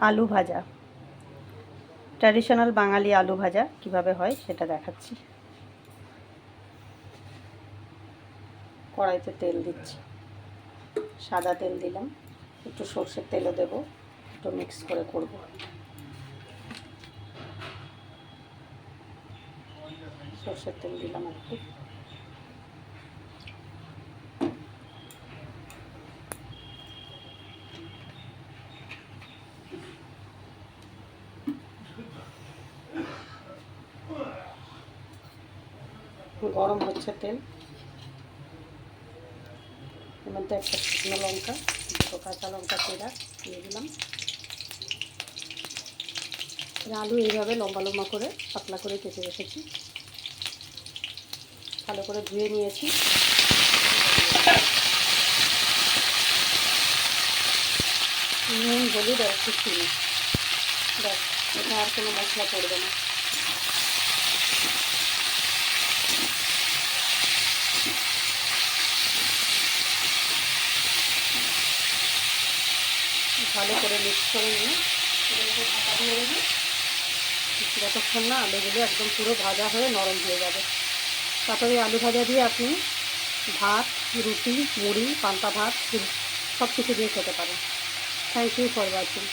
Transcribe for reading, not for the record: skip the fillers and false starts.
আলু ভাজা, ট্র্যাডিশনাল বাঙালি আলু ভাজা কিভাবে হয় সেটা দেখাচ্ছি। কড়াইতে তেল দিচ্ছি, সাদা তেল দিলাম, একটু সর্ষের তেলও দেবো, একটু মিক্স করে করব। সর্ষের তেল দিলাম একটু, গরম হচ্ছে তেল, এর মধ্যে একটা শুকনো লঙ্কা, দুটো কাঁচা লঙ্কা চেরা দিয়ে দিলাম। আলু এইভাবে লম্বা লম্বা করে পাতলা করে কেটে রেখেছি, ভালো করে ধুয়ে নিয়েছি। নুন, হলুদ আর একটু চিনি, ব্যাস, এটা আর কোনো মশলা পড়বে না। ভালো করে মিক্স করে নিয়ে এগুলোকে ঢাকা দিয়ে দেবো, যতক্ষণ না আলুগুলো একদম পুরো ভাজা হয়ে নরম হয়ে যাবে। তারপরে আলু ভাজা দিয়ে আপনি ভাত, রুটি, মুড়ি, পান্তা ভাত সব কিছু দিয়ে খেতে পারেন। Thank you for watching.